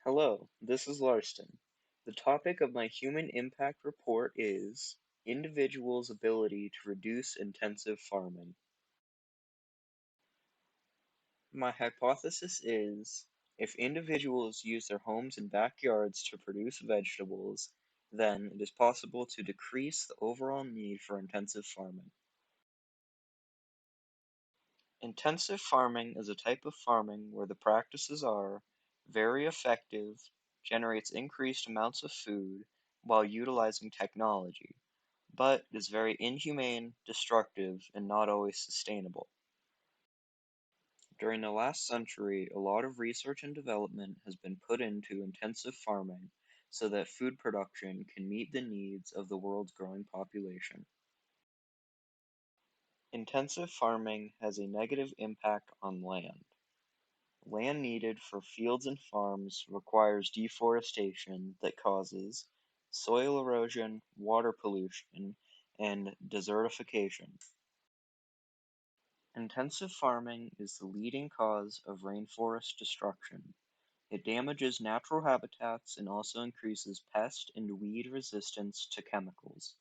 Hello, this is Larston. The topic of my human impact report is individuals' ability to reduce intensive farming. My hypothesis is if individuals use their homes and backyards to produce vegetables, then it is possible to decrease the overall need for intensive farming. Intensive farming is a type of farming where the practices are very effective, generates increased amounts of food while utilizing technology, but is very inhumane, destructive, and not always sustainable. During the last century, a lot of research and development has been put into intensive farming so that food production can meet the needs of the world's growing population. Intensive farming has a negative impact on land. Land needed for fields and farms requires deforestation that causes soil erosion, water pollution, and desertification. Intensive farming is the leading cause of rainforest destruction. It damages natural habitats and also increases pest and weed resistance to chemicals.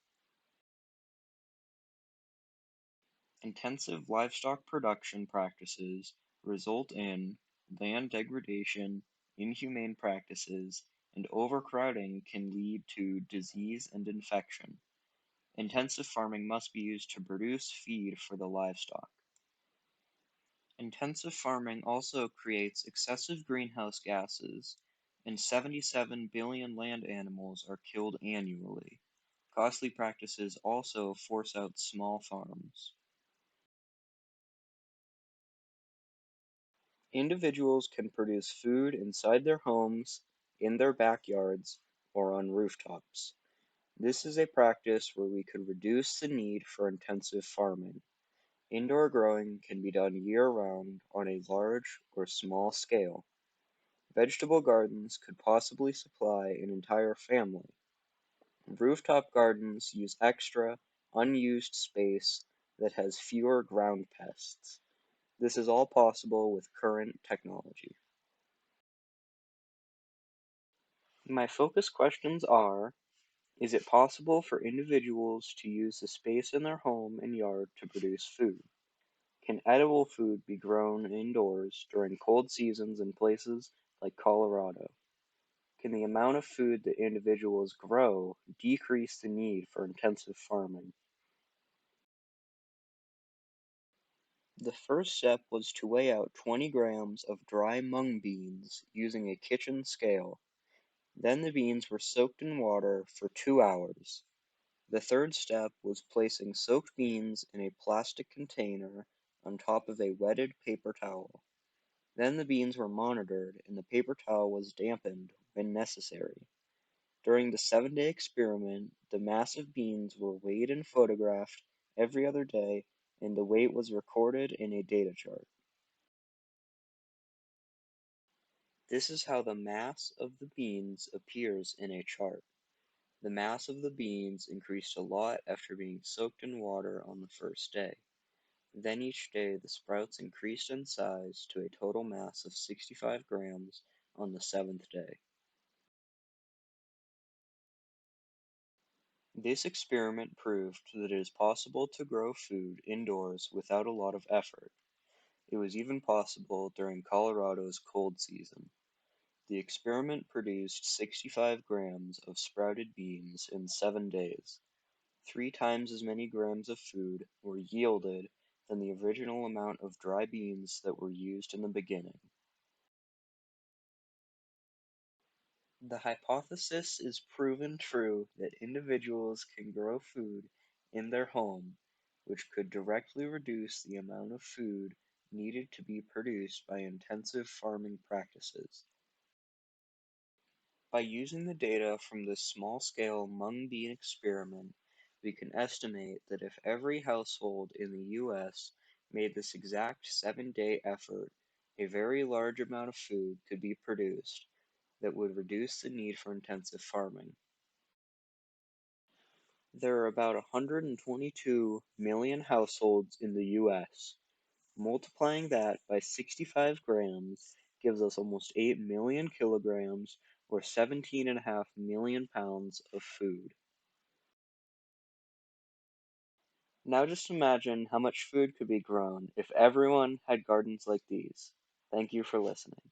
Intensive livestock production practices result in land degradation, inhumane practices, and overcrowding can lead to disease and infection. Intensive farming must be used to produce feed for the livestock. Intensive farming also creates excessive greenhouse gases, and 77 billion land animals are killed annually. Costly practices also force out small farms. Individuals can produce food inside their homes, in their backyards, or on rooftops. This is a practice where we could reduce the need for intensive farming. Indoor growing can be done year-round on a large or small scale. Vegetable gardens could possibly supply an entire family. Rooftop gardens use extra, unused space that has fewer ground pests. This is all possible with current technology. My focus questions are: is it possible for individuals to use the space in their home and yard to produce food? Can edible food be grown indoors during cold seasons in places like Colorado? Can the amount of food that individuals grow decrease the need for intensive farming? The first step was to weigh out 20 grams of dry mung beans using a kitchen scale. Then the beans were soaked in water for 2 hours. The third step was placing soaked beans in a plastic container on top of a wetted paper towel. Then the beans were monitored and the paper towel was dampened when necessary. During the 7-day experiment, the mass of beans were weighed and photographed every other day, and the weight was recorded in a data chart. This is how the mass of the beans appears in a chart. The mass of the beans increased a lot after being soaked in water on the first day. Then each day the sprouts increased in size to a total mass of 65 grams on the 7th day. This experiment proved that it is possible to grow food indoors without a lot of effort. It was even possible during Colorado's cold season. The experiment produced 65 grams of sprouted beans in 7 days. 3 times as many grams of food were yielded than the original amount of dry beans that were used in the beginning. The hypothesis is proven true that individuals can grow food in their home, which could directly reduce the amount of food needed to be produced by intensive farming practices. By using the data from this small-scale mung bean experiment, we can estimate that if every household in the US made this exact 7-day effort, a very large amount of food could be produced that would reduce the need for intensive farming. There are about 122 million households in the US. Multiplying that by 65 grams gives us almost 8 million kilograms or 17.5 million pounds of food. Now just imagine how much food could be grown if everyone had gardens like these. Thank you for listening.